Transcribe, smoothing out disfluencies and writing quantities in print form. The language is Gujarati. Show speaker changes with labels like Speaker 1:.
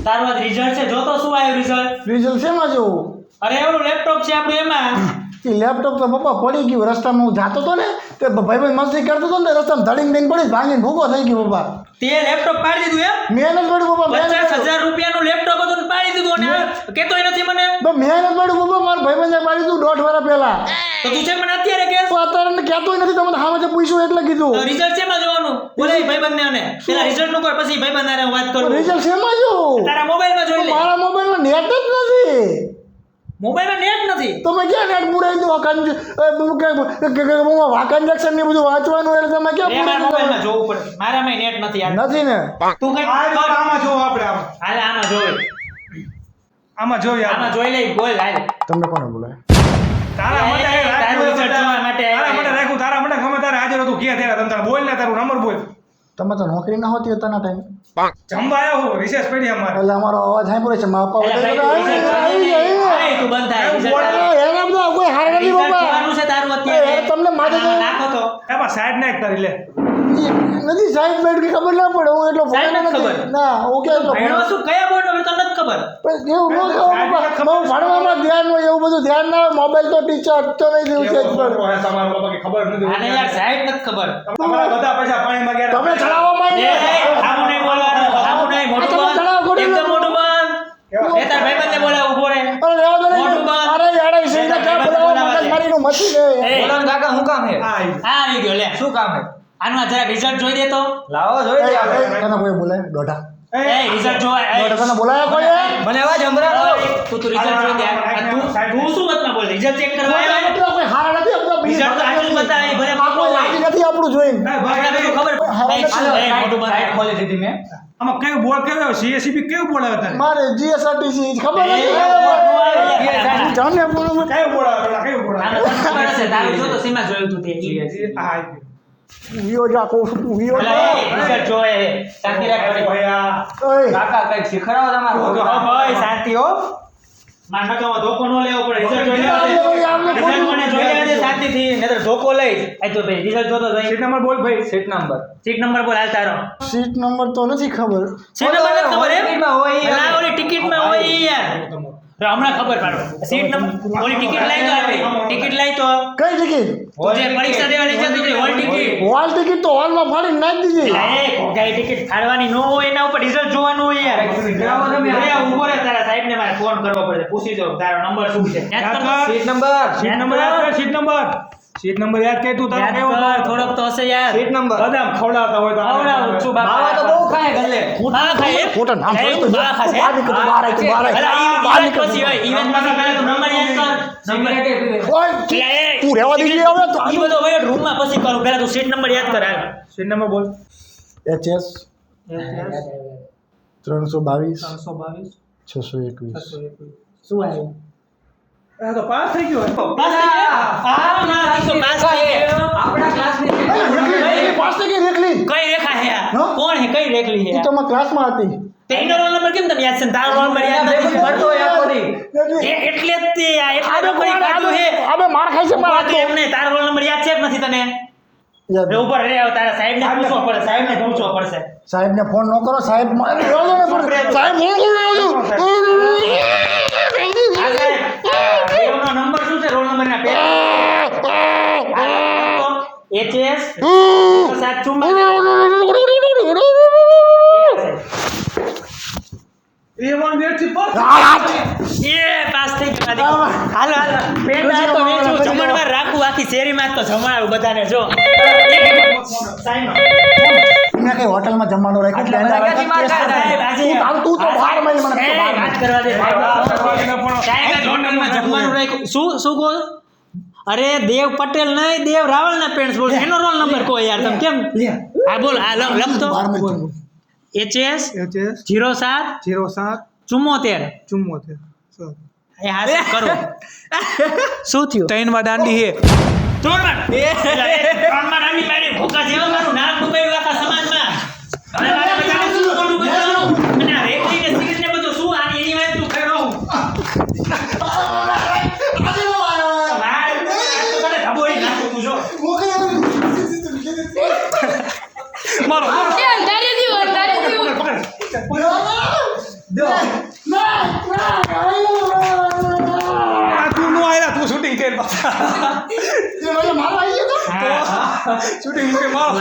Speaker 1: તારું આ રિઝલ્ટ છે જોતો શું આવ્યું
Speaker 2: રિઝલ્ટ શેમાં જોવું?
Speaker 1: અરે એવું લેપટોપ છે આપણું એમાં
Speaker 2: એ લેપટોપ તો પપ્પા પડી ગયું રસ્તામાં. હું જાતો હતો ને તે ભાઈ મસ્તી કરતો હતો ને રસ્તામાં ધડીને દઈને પડી ભાંગીને ભૂકો થઈ ગયો પપ્પા.
Speaker 1: તે લેપટોપ પાડી દીધું એમ?
Speaker 2: મહેનત પડ્યું પપ્પા.
Speaker 1: 50,000 રૂપિયાનું લેપટોપ હતું ને પાડી દીધું અને કેતોય નથી મને.
Speaker 2: મહેનત પડ્યું પપ્પા. મારા ભાઈબંધે પાડી દીધું 1.5 વર્ષ પહેલા.
Speaker 1: તો તું છે મને અત્યારે કે
Speaker 2: અત્યારે કહેતોય નથી. તમે સામે પૂછ્યું એટલે કીધું.
Speaker 1: રિઝલ્ટ શેમાં જોવાનું? બોલે ભાઈબંધને અને પેલા રિઝલ્ટ નું કર પછી ભાઈબંધને વાત કરું.
Speaker 2: રિઝલ્ટ શેમાં જોવું?
Speaker 1: તારા મોબાઈલમાં જોઈ લે.
Speaker 2: મારા મોબાઈલમાં નેટ જ નથી.
Speaker 1: મોબાઈલમાં નેટ નથી?
Speaker 2: તમે ક્યાં નેટ પુરાઈ દો? વાકંજેક્શન ને બધું વાંચવાનું એટલે તમે ક્યાં પુરાઈ
Speaker 1: મોબાઈલમાં જોવું પડે. મારામાં નેટ નથી યાર.
Speaker 2: નથી ને?
Speaker 1: તું કઈ
Speaker 3: આમાં જોવો આપણે
Speaker 1: હાલે આમાં જોઈ.
Speaker 3: આમાં જોઈએ
Speaker 1: આમાં જોઈ લે બોલ હાલે.
Speaker 2: તમને કોને બોલાય?
Speaker 3: તારા માટે
Speaker 1: તારું રિઝલ્ટ જોવા માટે
Speaker 3: તારા માટે રાખું. તારા માટે ગમે તારે હાજર હતું કે ત્યારે તમ તારે બોલ ને તારું નંબર બોલ.
Speaker 2: તમે તો નોકરી ના હોતી હતા ટાઈમ
Speaker 3: જમવા આવ્યો હું રિસેસ પડી અમારે.
Speaker 2: એટલે અમારો અવાજ સાંભળે છે મારા પપ્પા
Speaker 1: તું બંધ થાય
Speaker 2: કોઈ હાર નથી બાબા.
Speaker 1: છે તારું અત્યારે
Speaker 2: તમને માથે
Speaker 1: નાખો તો
Speaker 3: એમાં સાઈડ નાખ તારી લે.
Speaker 2: નથી સાઈડ બેડ કે ખબર ના પડે. હું એટલો
Speaker 1: સાઈડ નથી ખબર.
Speaker 2: ના ઓકે એટલો
Speaker 1: ભણવા શું કયા બોર્ડ નો તો નથી ખબર.
Speaker 2: એવું ન કહો બાબા. બહુ ભણવામાં ધ્યાન હોય એવું બધું ધ્યાન ના હોય. મોબાઈલ તો ટીચર તો નહીં દેવું છે
Speaker 3: તમારા બાબા કે ખબર નથી.
Speaker 1: આને યાર સાઈડ નથી ખબર.
Speaker 3: તમારા બધા પૈસા પાણીમાં ગયા.
Speaker 2: તમે ચડાવવા માંગે
Speaker 1: આવું નહીં બોલવાનું. આવું નહીં મોટું બંધ. એકદમ મોટું બંધ. એ તાર ભાઈબંધને બોલાવ ઉભો રહે.
Speaker 2: અરે રહેવા દો ને.
Speaker 1: મોટું બંધ.
Speaker 2: અરે યાર સીધા ક્યાં બોલાવો મગજ મારીનું મચી ગયું.
Speaker 1: બોલાવ કાકા શું કામ હે?
Speaker 3: હા
Speaker 1: આવી ગયો લે. શું કામ હે? આના જરા રિઝલ્ટ જોઈ દે તો. લાવો જોઈ દે આપણે.
Speaker 2: તને કોઈ બોલાય દોઢા?
Speaker 1: એ રિઝલ્ટ જોવા.
Speaker 2: દોઢા તને બોલાયા કોઈ?
Speaker 1: મને અવાજ સંભળાવો. તું રિઝલ્ટ જોઈ દે. તું શું મતલબ બોલ? રિઝલ્ટ ચેક કરવા આવ્યો?
Speaker 2: એટલે કોઈ હારા નથી આપતો.
Speaker 1: રિઝલ્ટ તો આજુ બતાવી ભલે
Speaker 2: આપણો લાગી નથી આપણું જોઈને.
Speaker 1: આપણે ખબર મોટું બંધ ખોલી દીધી મેં.
Speaker 3: આમાં કયું બોર્ડ કયો સીએસસીબી કયું બોર્ડ આવે તારે?
Speaker 2: મારે જીએસઆરટીસી ખબર નથી. જાને બોલો
Speaker 3: કયું બોર્ડ આવે કયું બોર્ડ આવે?
Speaker 1: ખબર હશે તારું જો તો સીમા જોયું તું તે.
Speaker 3: હા
Speaker 2: વિયો જા કહું છું વિયો જા.
Speaker 1: રિઝલ્ટ જોએ શાંતિ રાખ
Speaker 3: ભયા
Speaker 2: ઓય
Speaker 1: કાકા કઈક શીખડાવો તમારું. હા ભાઈ શાંતિ હો. માર નકામાં ધોકો ન લેવો પડે. રિઝલ્ટ જોઈ લેવા દે. રિઝલ્ટ મને જોઈ લેવા દે શાંતિથી. નહીતર ધોકો લઈ. આ તો ભાઈ રિઝલ્ટ જોતો જઈ.
Speaker 3: સીટ નંબર બોલ ભાઈ.
Speaker 1: સીટ નંબર બોલ હાલ તારો.
Speaker 2: સીટ નંબર તો નથી ખબર.
Speaker 1: સીટ નંબર નથી ખબર એમ? ના ઓલી ટિકિટમાં હોય યાર. હમણાં ખબર પાડો. સીટ નંબર ઓલી ટિકિટ લઈ તો આપી. ટિકિટ લઈ તો
Speaker 2: કઈ ટિકિટ?
Speaker 1: જે પરીક્ષા દેવાની છે તું હોલ ટિકિટ.
Speaker 2: હોલ ટિકિટ તો હોલમાં ફાડી નાખી દીધી.
Speaker 1: ગાઈ ટિકિટ ફાડવાની ન હોય એના ઉપર રિઝલ્ટ જોવાનું હોય યાર. ઉભો રહે તારા સાહેબને મારે ફોન કરવો પડે. પૂછી જો તારો નંબર શું છે.
Speaker 3: સીટ નંબર યાદ કર. સીટ નંબર યાદ કર તું. તારો કેવો
Speaker 1: થોડોક તો હશે યાર.
Speaker 3: સીટ નંબર બદામ ખવડાવતા હોય તો
Speaker 1: ખવડાવું છું બાપા. બાવા તો બહુ ખાય ગલ્લે. હા ખાય.
Speaker 2: ખોટા નામ
Speaker 1: એ તું બા ખાશે.
Speaker 2: બહાર નીકળ બહાર આવી બહાર આવી.
Speaker 1: પછી હોય ઇવેન્ટ માં પહેલા તું નંબર યાદ કર. નંબર
Speaker 2: ઓય તું રહેવા દીજે હવે તો.
Speaker 1: ઈ બધો હોય રૂમ માં પછી કરું. પહેલા તું સીટ નંબર યાદ કર. હાલ
Speaker 3: સીટ નંબર બોલ.
Speaker 2: HS 322 621.
Speaker 1: શું આવ્યું?
Speaker 3: આ તો પાસ થઈ ગયો.
Speaker 1: પાસ થઈ ગયા. હા ના આ તો પાસ થઈ ગયો. આપણા ક્લાસ ની
Speaker 2: પાસ થઈ ગઈ રેખલી.
Speaker 1: કઈ રેખા હે આ?
Speaker 2: હા?
Speaker 1: કોણ હે? કઈ રેખલી હે?
Speaker 2: ઈ તો માં ક્લાસમાં હતી.
Speaker 1: તેનો રોલ નંબર કેમ તને યાદ છે? તારો રોલ નંબર યાદ નથી. ભરતો યાકોડી. એટલે જ તે આ એટલે નંબર કાઢ્યું હે.
Speaker 2: અબે માર ખાઈ છે માર
Speaker 1: તો એમને તારો રોલ નંબર યાદ છે કે નથી તને?
Speaker 2: યાદ
Speaker 1: રે ઉપર રે તારા સાહેબને પૂછવો પડે. સાહેબને પૂછવો પડશે.
Speaker 2: સાહેબને ફોન ન કરો. સાહેબ સાહેબ ફોન કરો.
Speaker 1: આ સાહેબ એનો નંબર શું છે? રોલ નંબર ના પેજ HS 744
Speaker 3: એ વન વેટ થી પાસ.
Speaker 1: એ પાસ થઈ ગયો. હાલો હાલો પેન આ તો વેચું જમણવાર રાખું આખી શેરીમાં તો જમાડું બધાને જો. સાઈનો
Speaker 2: મેં કઈ હોટલમાં જમવાનું રાખ્યું. તું તો બહાર મને
Speaker 1: વાત કરવા દે. હોટલમાં જમવાનું રાખ્યું. શું કહો? અરે દેવ પટેલ નહીં દેવ રાવળ ના પેન્ટ્સ બોલ. એનો રોલ નંબર કહો યાર તમે કેમ? હા બોલ આ લખતો HS 07 74 એ હા કરો. શું થયું?
Speaker 3: ત્રણમાં દાંડી હે.
Speaker 1: ત્રણમાં રામી મારી ભૂકા જેવા મારું નામ ડૂબાયું આખા સમાજમાં. હવે મારે બધાને શું કરવું બતાવો? અને આ રેકડી ને સિગરેટ ને બધું શું આની એની વાત તું ખરો.
Speaker 3: મારો તું નો આયલા તું શૂટિંગ કર પાછા
Speaker 2: મારો આવી ગયો તો
Speaker 3: શૂટિંગ મૂકે મારો